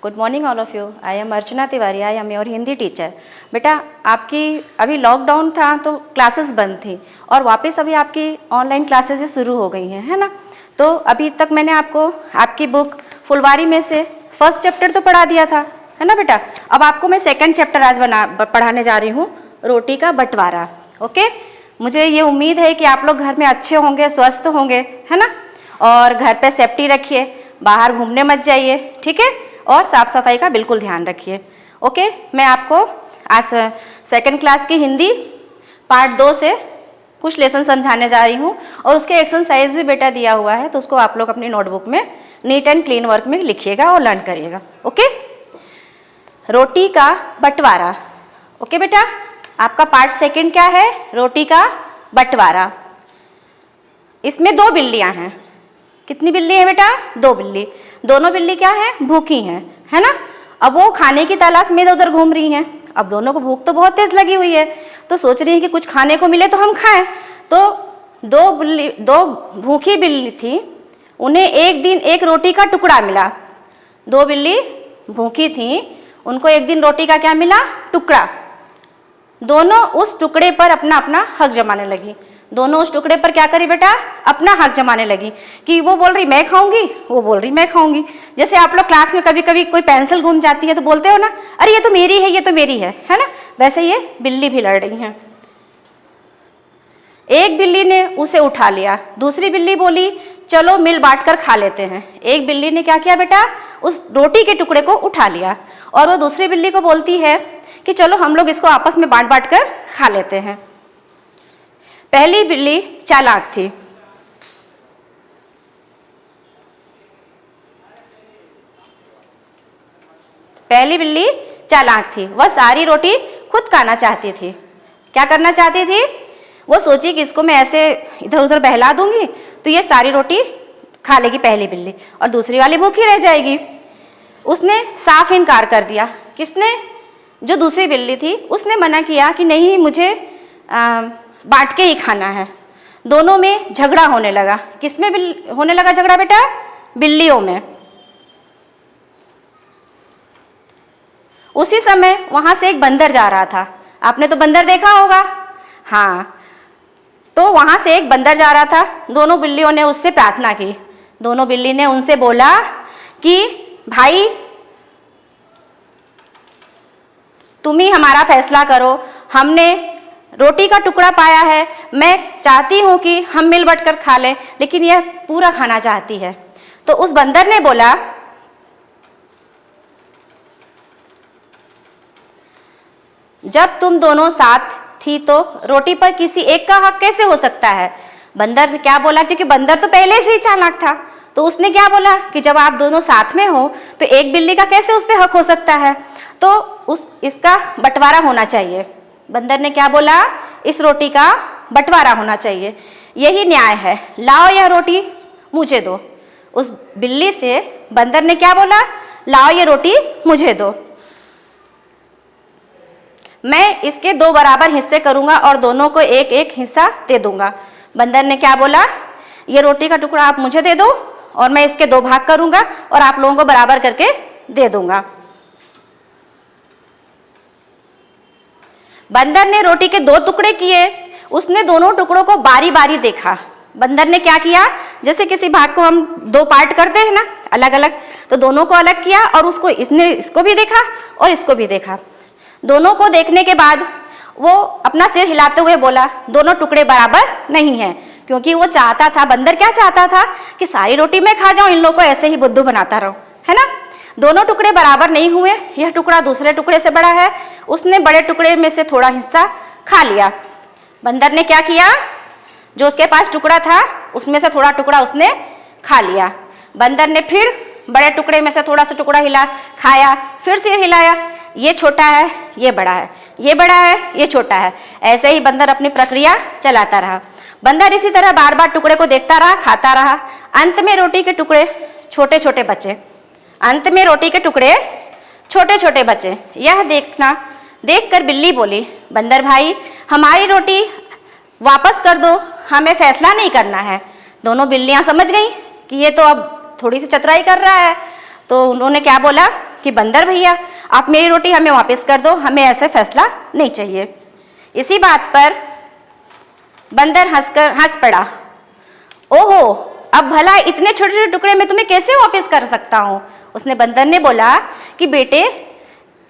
Good morning all of you. I am Archana Tiwari, I am your Hindi teacher. बेटा आपकी अभी lockdown था तो क्लासेस बंद थी और वापस अभी आपकी ऑनलाइन क्लासेस शुरू हो गई हैं, है ना। तो अभी तक मैंने आपको आपकी बुक फुलवारी में से फर्स्ट चैप्टर तो पढ़ा दिया था, है ना बेटा। अब आपको मैं सेकंड चैप्टर आज पढ़ाने जा रही हूँ, रोटी का बंटवारा। ओके, मुझे ये उम्मीद है कि आप लोग घर में अच्छे होंगे, स्वस्थ होंगे, है ना। और घर पे सेफ्टी रखिए, बाहर घूमने मत जाइए, ठीक है। और साफ सफाई का बिल्कुल ध्यान रखिए। ओके, मैं आपको आज सेकंड क्लास की हिंदी पार्ट 2 से कुछ लेसन समझाने जा रही हूँ और उसके एक्सरसाइज भी बेटा दिया हुआ है, तो उसको आप लोग अपनी नोटबुक में नीट एंड क्लीन वर्क में लिखिएगा और लर्न करिएगा। ओके, रोटी का बंटवारा। ओके बेटा, आपका पार्ट सेकंड क्या है? रोटी का बंटवारा। इसमें 2 बिल्लियां हैं। कितनी बिल्ली है बेटा? 2 बिल्ली। दोनों बिल्ली क्या है? भूखी हैं, है ना। अब वो खाने की तलाश में इधर उधर घूम रही हैं। अब दोनों को भूख तो बहुत तेज लगी हुई है, तो सोच रही है कि कुछ खाने को मिले तो हम खाएं। तो 2 भूखी बिल्ली थी, उन्हें एक दिन एक रोटी का टुकड़ा मिला। 2 बिल्ली भूखी थी, उनको एक दिन रोटी का क्या मिला? टुकड़ा। दोनों उस टुकड़े पर अपना अपना हक जमाने लगी। दोनों उस टुकड़े पर क्या करी बेटा? अपना हक जमाने लगी कि वो बोल रही मैं खाऊंगी, वो बोल रही मैं खाऊंगी। जैसे आप लोग क्लास में कभी कभी कोई पेंसिल गुम जाती है तो बोलते हो ना, अरे ये तो मेरी है, ये तो मेरी है ना। वैसे ये बिल्ली भी लड़ रही हैं। एक बिल्ली ने उसे उठा लिया, दूसरी बिल्ली बोली चलो मिल बांट कर खा लेते हैं। एक बिल्ली ने क्या किया बेटा? उस रोटी के टुकड़े को उठा लिया और वो दूसरी बिल्ली को बोलती है कि चलो हम लोग इसको आपस में बांट बांट कर खा लेते हैं। पहली बिल्ली चालाक थी। पहली बिल्ली चालाक थी, वह सारी रोटी खुद खाना चाहती थी। क्या करना चाहती थी? वो सोची कि इसको मैं ऐसे इधर उधर बहला दूंगी तो ये सारी रोटी खा लेगी पहली बिल्ली और दूसरी वाली भूखी रह जाएगी। उसने साफ इनकार कर दिया। किसने? जो दूसरी बिल्ली थी, उसने मना किया कि नहीं, मुझे बांट के ही खाना है। दोनों में झगड़ा होने लगा। किसमें होने लगा झगड़ा बेटा? बिल्लियों में। उसी समय वहां से एक बंदर जा रहा था। आपने तो बंदर देखा होगा, हाँ। तो वहां से एक बंदर जा रहा था। दोनों बिल्लियों ने उससे प्रार्थना की। दोनों बिल्ली ने उनसे बोला कि भाई तुम ही हमारा फैसला करो, हमने रोटी का टुकड़ा पाया है, मैं चाहती हूं कि हम मिल बट कर खा लें, लेकिन यह पूरा खाना चाहती है। तो उस बंदर ने बोला जब तुम दोनों साथ थी तो रोटी पर किसी एक का हक कैसे हो सकता है? बंदर ने क्या बोला? क्योंकि बंदर तो पहले से ही चालाक था, तो उसने क्या बोला कि जब आप दोनों साथ में हो तो एक बिल्ली का कैसे उस पर हक हो सकता है, तो इसका बंटवारा होना चाहिए। बंदर ने क्या बोला? इस रोटी का बंटवारा होना चाहिए, यही न्याय है, लाओ यह रोटी मुझे दो। उस बिल्ली से बंदर ने क्या बोला? लाओ ये रोटी मुझे दो, मैं इसके 2 बराबर हिस्से करूंगा और दोनों को एक एक हिस्सा दे दूंगा। बंदर ने क्या बोला? ये रोटी का टुकड़ा आप मुझे दे दो और मैं इसके 2 भाग करूंगा और आप लोगों को बराबर करके दे दूंगा। बंदर ने रोटी के 2 टुकड़े किए। उसने दोनों टुकड़ों को बारी बारी देखा। बंदर ने क्या किया? जैसे किसी भाग को हम 2 पार्ट करते हैं ना, अलग अलग, तो दोनों को अलग किया और इसने इसको भी देखा और इसको भी देखा। दोनों को देखने के बाद वो अपना सिर हिलाते हुए बोला दोनों टुकड़े बराबर नहीं हैं, क्योंकि वो चाहता था, बंदर क्या चाहता था कि सारी रोटी मैं खा जाऊं, इन लोगों को ऐसे ही बुद्धू बनाता रहूं, है ना। दोनों टुकड़े बराबर नहीं हुए। यह टुकड़ा दूसरे टुकड़े से बड़ा है, उसने बड़े टुकड़े में से थोड़ा हिस्सा खा लिया। बंदर ने क्या किया? जो उसके पास टुकड़ा था उसमें से थोड़ा टुकड़ा उसने खा लिया। बंदर ने फिर बड़े टुकड़े में से थोड़ा सा टुकड़ा खाया, फिर से हिलाया, ये छोटा है, ये बड़ा है, ये बड़ा है, ये छोटा है। ऐसे ही बंदर अपनी प्रक्रिया चलाता रहा। बंदर इसी तरह बार बार टुकड़े को देखता रहा, खाता रहा। अंत में रोटी के टुकड़े छोटे छोटे बचे। अंत में रोटी के टुकड़े छोटे छोटे बचे। यह देखकर बिल्ली बोली बंदर भाई हमारी रोटी वापस कर दो, हमें फैसला नहीं करना है। दोनों बिल्लियां समझ गई कि ये तो अब थोड़ी सी चतुराई कर रहा है, तो उन्होंने क्या बोला कि बंदर भैया आप मेरी रोटी हमें वापस कर दो, हमें ऐसे फैसला नहीं चाहिए। इसी बात पर बंदर हंस पड़ा। ओहो, अब भला इतने छोटे छोटे टुकड़े में तुम्हें कैसे वापस कर सकता हूँ। उसने बंदर ने बोला कि बेटे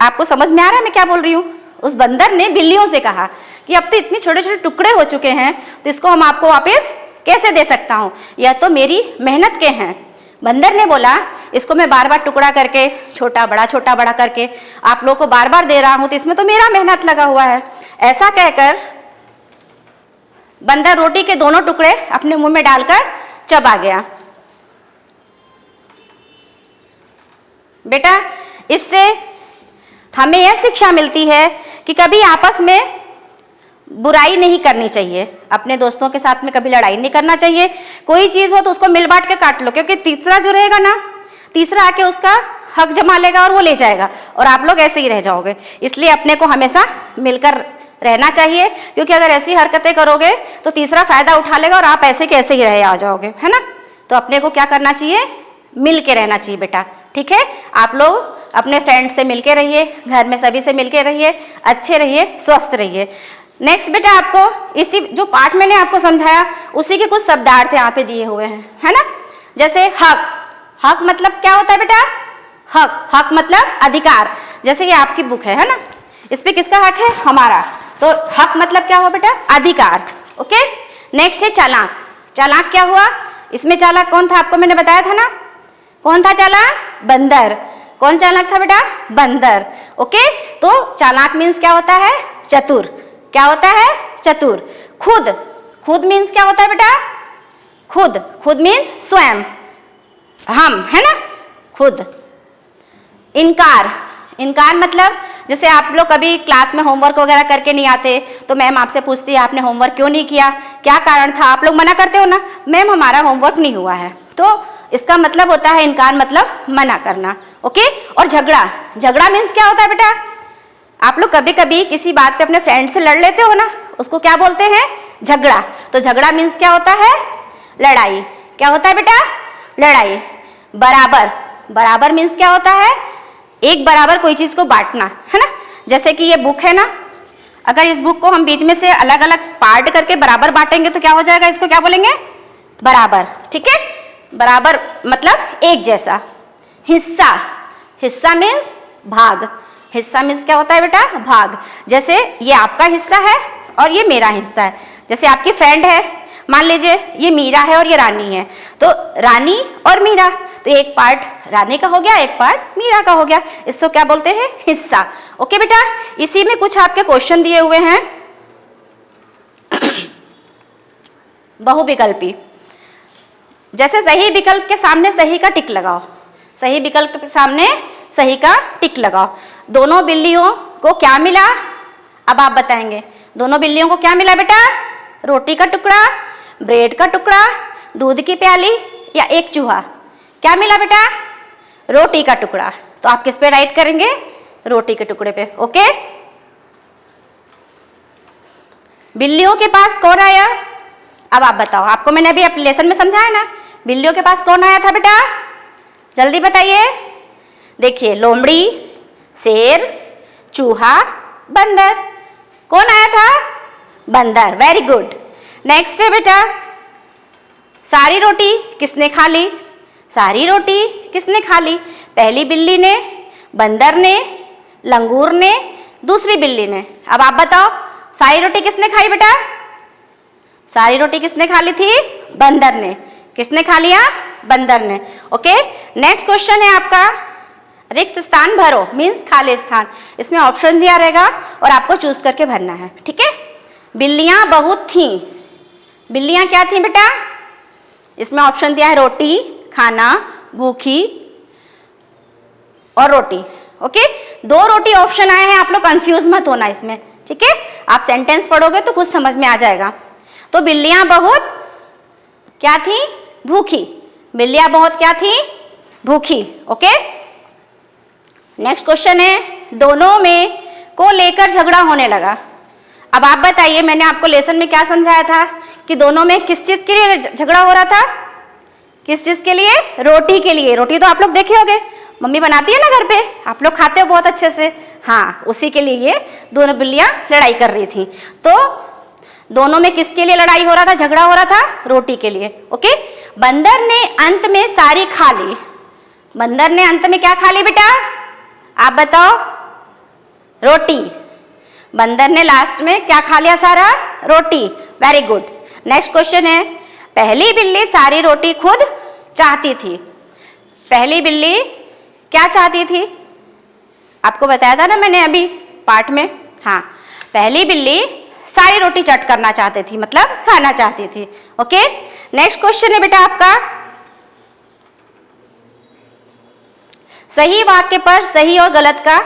आपको समझ में आ रहा है मैं क्या बोल रही हूँ। उस बंदर ने बिल्लियों से कहा कि अब तो इतने छोटे छोटे टुकड़े हो चुके हैं तो इसको हम आपको वापस कैसे दे सकता हूँ, यह तो मेरी मेहनत के हैं। बंदर ने बोला इसको मैं बार बार टुकड़ा करके छोटा बड़ा करके आप लोगों को बार बार दे रहा हूँ तो इसमें तो मेरा मेहनत लगा हुआ है। ऐसा कहकर बंदर रोटी के दोनों टुकड़े अपने मुंह में डालकर चबा गया। बेटा इससे हमें यह शिक्षा मिलती है कि कभी आपस में बुराई नहीं करनी चाहिए, अपने दोस्तों के साथ में कभी लड़ाई नहीं करना चाहिए। कोई चीज हो तो उसको मिल बांट के काट लो, क्योंकि तीसरा जो रहेगा ना, तीसरा आके उसका हक जमा लेगा और वो ले जाएगा और आप लोग ऐसे ही रह जाओगे। इसलिए अपने को हमेशा मिलकर रहना चाहिए, क्योंकि अगर ऐसी हरकतें करोगे तो तीसरा फायदा उठा लेगा और आप ऐसे कैसे ही रहे आ जाओगे, है ना। तो अपने को क्या करना चाहिए, मिल के रहना चाहिए बेटा, ठीक है। आप लोग अपने फ्रेंड से मिलके रहिए, घर में सभी से मिलके रहिए, अच्छे रहिए, स्वस्थ रहिए। नेक्स्ट बेटा आपको इसी जो पार्ट मैंने आपको समझाया उसी के कुछ शब्दार्थ यहाँ पे दिए हुए हैं, है ना। जैसे हक, हक मतलब क्या होता है बेटा, हक, हक मतलब अधिकार। जैसे ये आपकी बुक है ना, इस पे किसका हक है, हमारा। तो हक मतलब क्या हुआ बेटा, अधिकार। ओके। नेक्स्ट है चालाक। चालाक क्या हुआ, इसमें चालाक कौन था आपको मैंने बताया था ना, कौन था चालाक, बंदर। कौन चालाक था बेटा, बंदर। ओके। तो चालाक मीन्स क्या होता है, चतुर। क्या होता है, चतुर। खुद, खुद मीन्स क्या होता है बेटा, खुद, खुद मीन्स स्वयं, हम, है ना, खुद। इनकार, इनकार मतलब जैसे आप लोग कभी क्लास में होमवर्क वगैरह करके नहीं आते तो मैम आपसे पूछती है आपने होमवर्क क्यों नहीं किया, क्या कारण था, आप लोग मना करते हो ना, मैम हमारा होमवर्क नहीं हुआ है। तो इसका मतलब होता है इनकार मतलब मना करना। ओके। और झगड़ा, झगड़ा मीन्स क्या होता है बेटा, आप लोग कभी कभी किसी बात पे अपने फ्रेंड से लड़ लेते हो ना, उसको क्या बोलते हैं, झगड़ा। तो झगड़ा मीन्स क्या होता है, लड़ाई। क्या होता है बेटा, लड़ाई। बराबर, बराबर मीन्स क्या होता है, एक बराबर कोई चीज को बांटना, है ना। जैसे कि ये बुक है ना, अगर इस बुक को हम बीच में से अलग अलग पार्ट करके बराबर बांटेंगे तो क्या हो जाएगा, इसको क्या बोलेंगे, बराबर, ठीक है। बराबर मतलब एक जैसा। हिस्सा, हिस्सा मीन्स भाग। हिस्सा मीन्स क्या होता है बेटा, भाग। जैसे ये आपका हिस्सा है और ये मेरा हिस्सा है। जैसे आपकी फ्रेंड है, मान लीजिए ये मीरा है और ये रानी है, तो रानी और मीरा, तो एक पार्ट रानी का हो गया, एक पार्ट मीरा का हो गया, इसको क्या बोलते हैं, हिस्सा। ओके बेटा। इसी में कुछ आपके क्वेश्चन दिए हुए हैं। बहुविकल्पी, जैसे सही विकल्प के सामने सही का टिक लगाओ, सही विकल्प के सामने सही का टिक लगाओ। दोनों बिल्लियों को क्या मिला, अब आप बताएंगे, दोनों बिल्लियों को क्या मिला बेटा, रोटी का टुकड़ा, ब्रेड का टुकड़ा, दूध की प्याली या एक चूहा। क्या मिला बेटा, रोटी का टुकड़ा। तो आप किस पे राइट करेंगे, रोटी के टुकड़े पे। ओके। बिल्लियों के पास कौन आया, अब आप बताओ, आपको मैंने अभी अपने लेसन में समझाया ना, बिल्लियों के पास कौन आया था बेटा, जल्दी बताइए। देखिए, लोमड़ी, शेर, चूहा, बंदर। कौन आया था, बंदर। Very good. नेक्स्ट है बेटा, सारी रोटी किसने खा ली, सारी रोटी किसने खा ली, पहली बिल्ली ने, बंदर ने, लंगूर ने, दूसरी बिल्ली ने। अब आप बताओ सारी रोटी किसने खाई बेटा, सारी रोटी किसने खा ली थी, बंदर ने। किसने खा लिया, बंदर ने। ओके। नेक्स्ट क्वेश्चन है आपका, रिक्त स्थान भरो मीन्स खाली स्थान। इसमें ऑप्शन दिया रहेगा और आपको चूज करके भरना है, ठीक है। बिल्लियां बहुत थीं, बिल्लियां क्या थीं बेटा, इसमें ऑप्शन दिया है रोटी, खाना, भूखी और रोटी। ओके। दो रोटी ऑप्शन आए हैं, आप लोग कंफ्यूज मत होना इसमें, ठीक है। आप सेंटेंस पढ़ोगे तो कुछ समझ में आ जाएगा। तो बिल्लियां बहुत क्या थी, भूखी। बिल्लियां बहुत क्या थी, भूखी। ओके। नेक्स्ट क्वेश्चन है, दोनों में को लेकर झगड़ा होने लगा। अब आप बताइए, मैंने आपको लेसन में क्या समझाया था कि दोनों में किस चीज के लिए झगड़ा हो रहा था, किस चीज के लिए, रोटी के लिए। रोटी तो आप लोग देखे होंगे, मम्मी बनाती है ना घर पे, आप लोग खाते हो बहुत अच्छे से। हाँ, उसी के लिए ये दोनों बिल्लियां लड़ाई कर रही थी। तो दोनों में किसके लिए लड़ाई हो रहा था, झगड़ा हो रहा था? रोटी के लिए। ओके, बंदर ने अंत में सारी खा ली। बंदर ने अंत में क्या खा ली बेटा, आप बताओ? रोटी। बंदर ने लास्ट में क्या खा लिया सारा? रोटी। Very good. नेक्स्ट क्वेश्चन है, पहली बिल्ली सारी रोटी खुद चाहती थी। पहली बिल्ली क्या चाहती थी? आपको बताया था ना मैंने अभी पार्ट में। हाँ, पहली बिल्ली सारी रोटी चट करना चाहती थी, मतलब खाना चाहती थी। ओके, नेक्स्ट क्वेश्चन है बेटा आपका, सही वाक्य पर सही और गलत का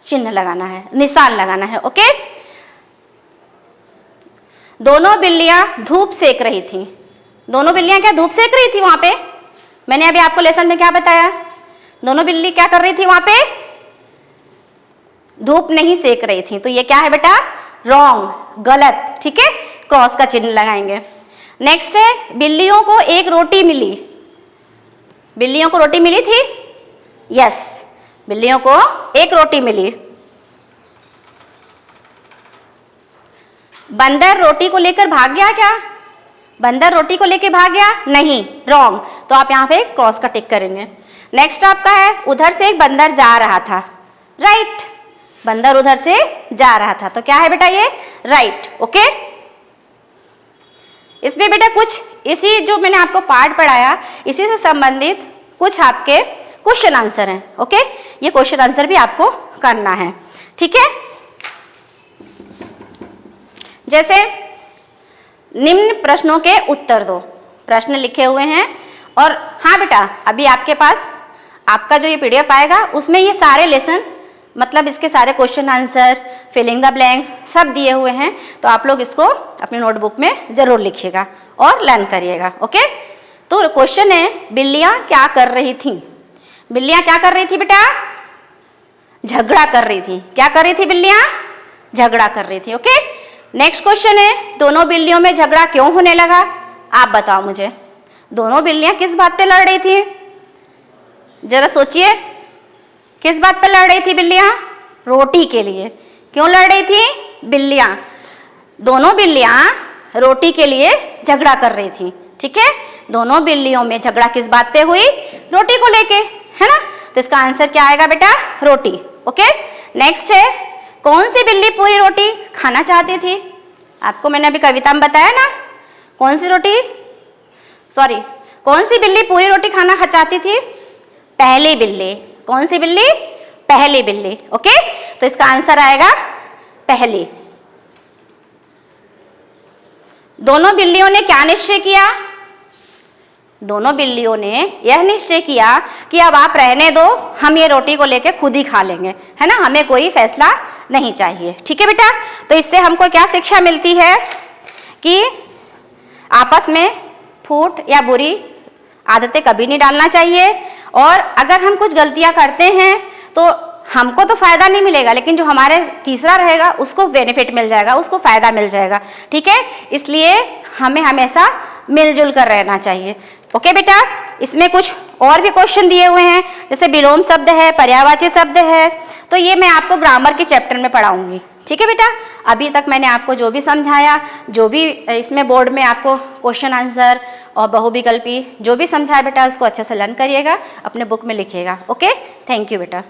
चिन्ह लगाना है, निशान लगाना है। ओके, दोनों बिल्लियां धूप सेक रही थी। दोनों बिल्लियां क्या धूप सेक रही थी वहां पे? मैंने अभी आपको लेसन में क्या बताया? दोनों बिल्ली क्या कर रही थी वहां पे? धूप नहीं सेक रही थी। तो ये क्या है बेटा? रॉन्ग, गलत। ठीक है, क्रॉस का चिन्ह लगाएंगे। नेक्स्ट है, बिल्लियों को एक रोटी मिली। बिल्लियों को रोटी मिली थी? यस, बिल्लियों को एक रोटी मिली। बंदर रोटी को लेकर भाग गया क्या? बंदर रोटी को लेकर भाग गया? नहीं, रॉन्ग। तो आप यहाँ पे क्रॉस का टिक करेंगे। नेक्स्ट आपका है, उधर से एक बंदर जा रहा था। राइट, बंदर उधर से जा रहा था। तो क्या है बेटा ये? राइट। ओके, इसमें बेटा कुछ इसी जो मैंने आपको पार्ट पढ़ाया इसी से संबंधित कुछ आपके क्वेश्चन आंसर हैं। ओके, ये क्वेश्चन आंसर भी आपको करना है। ठीक है, जैसे निम्न प्रश्नों के उत्तर दो। प्रश्न लिखे हुए हैं और हाँ बेटा, अभी आपके पास आपका जो ये पीडीएफ आएगा उसमें ये सारे लेसन, मतलब इसके सारे question answer, filling the blank सब दिए हुए हैं। तो आप लोग इसको अपनी नोटबुक में जरूर लिखिएगा और लर्न करिएगा। ओके, तो क्वेश्चन है, बिल्लियां क्या कर रही थी? बिल्लियां क्या कर रही थी बेटा? झगड़ा कर रही थी। क्या कर रही थी बिल्लियां? झगड़ा कर रही थी। ओके, नेक्स्ट क्वेश्चन है, दोनों बिल्लियों में झगड़ा क्यों होने लगा? आप बताओ मुझे, दोनों बिल्लियां किस बात पे लड़ रही थी? जरा सोचिए, किस बात पे लड़ रही थी बिल्लियां? रोटी के लिए। क्यों लड़ रही थी बिल्लियां? दोनों बिल्लियां रोटी के लिए झगड़ा कर रही थी। ठीक है, दोनों बिल्लियों में झगड़ा किस बात पे हुई? रोटी को लेके, है ना? तो इसका आंसर क्या आएगा बेटा? रोटी। ओके, नेक्स्ट है, कौन सी बिल्ली पूरी रोटी खाना चाहती थी? आपको मैंने अभी कविता में बताया ना, कौन सी कौन सी बिल्ली पूरी रोटी खाना चाहती थी? पहली बिल्ली। कौन सी बिल्ली? पहली बिल्ली। ओके, तो इसका आंसर आएगा पहली। दोनों बिल्लियों ने क्या निश्चय किया? दोनों बिल्लियों ने यह निश्चय किया कि अब आप रहने दो, हम ये रोटी को लेके खुद ही खा लेंगे, है ना? हमें कोई फैसला नहीं चाहिए। ठीक है बेटा, तो इससे हमको क्या शिक्षा मिलती है कि आपस में फूट या बुरी आदतें कभी नहीं डालना चाहिए। और अगर हम कुछ गलतियां करते हैं तो हमको तो फायदा नहीं मिलेगा, लेकिन जो हमारे तीसरा रहेगा उसको बेनिफिट मिल जाएगा, उसको फायदा मिल जाएगा। ठीक है, इसलिए हमें हमेशा मिलजुल कर रहना चाहिए। ओके बेटा, इसमें कुछ और भी क्वेश्चन दिए हुए हैं, जैसे विलोम शब्द है, पर्यायवाची शब्द है, तो ये मैं आपको ग्रामर के चैप्टर में पढ़ाऊंगी। ठीक है बेटा, अभी तक मैंने आपको जो भी समझाया, जो भी इसमें बोर्ड में आपको क्वेश्चन आंसर और बहुविकल्पी जो भी समझाया बेटा, उसको अच्छे से लर्न करिएगा, अपने बुक में लिखिएगा। ओके, थैंक यू बेटा।